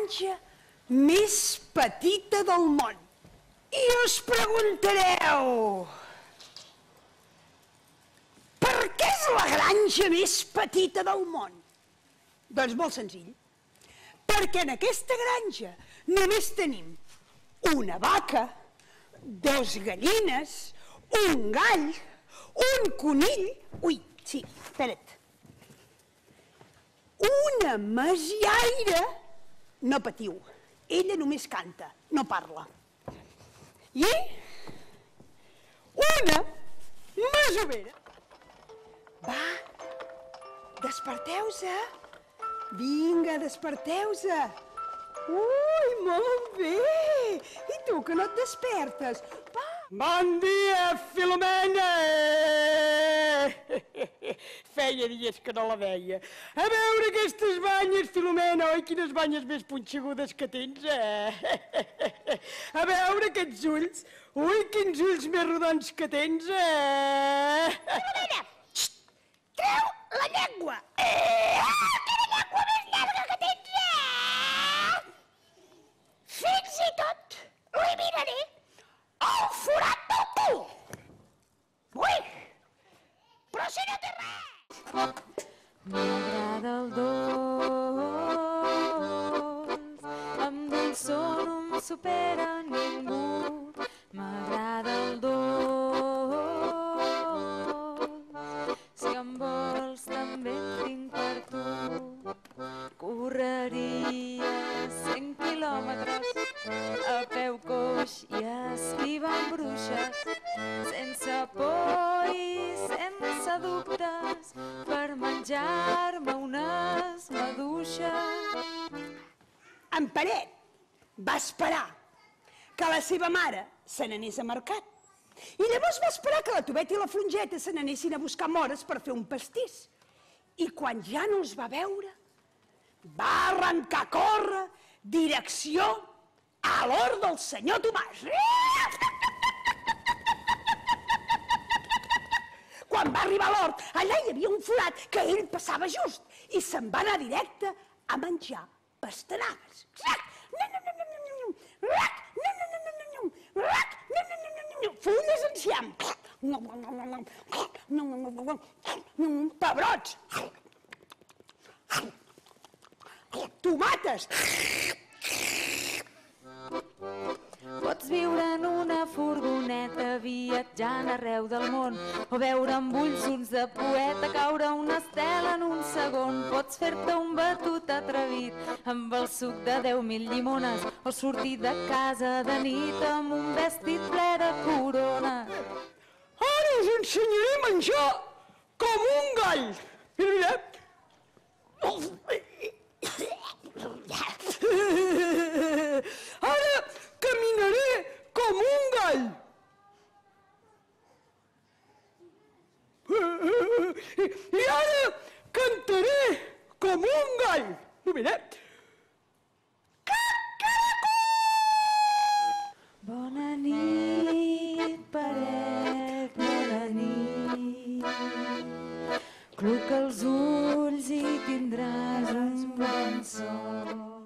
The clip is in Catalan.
granja més petita del món. I us preguntareu, per què és la granja més petita del món? Doncs molt senzill, perquè en aquesta granja només tenim una vaca, 2 gallines, un gall, un conill, una masiaire, no patiu, ella només canta, no parla, i una masovera. Va, desperteu-se, vinga, desperteu-se. Ui, molt bé, i tu que no et despertes? Va. Bon dia, Filomena! Feia dies que no la veia. A veure aquestes banyes, Filomena, oi, quines banyes més punxegudes que tens, eh? A veure aquests ulls, ui, quins ulls més rodons que tens, eh? Filomena, treu la llengua! Quina llengua més llarga que tens, eh? Fins i tot li miraré el forat del cul! Ui! Però si no té res! M'agrada el dolç, amb dolçor no em supera ningú. M'agrada el dolç, si em vols també en tinc per tu. Correria 100 quilòmetres a peu coix i esquivant bruixes, sense por i sense dubtes, per menjar-me unes maduixes. En Peret va esperar que la seva mare se n'anés a mercat. I llavors va esperar que la Tobeta i la Flongeta se n'anessin a buscar mores per fer un pastís. I quan ja no els va veure, va arrencar a córrer direcció a l'hort del senyor Tomàs. Quan va arribar a l'hort, allà hi havia un forat que ell passava just i se'n va anar directe a menjar pastanagues. Fulles enciam. Pebrots. Tomates. Pots viure en una furgoneta viatjant arreu del món o veure amb ulls ulls de poeta caure una estela en un segon. Pots fer-te un batut atrevit amb el suc de 10.000 llimones o sortir de casa de nit amb un vestit ple de corones. Ara us ensenyaré a menjar com un gall. Mira, ara caminaré com un gall. I ara cantaré com un gall. Mira. Bona nit, Peret, bona nit. Cluca els ulls i tindràs un bon son.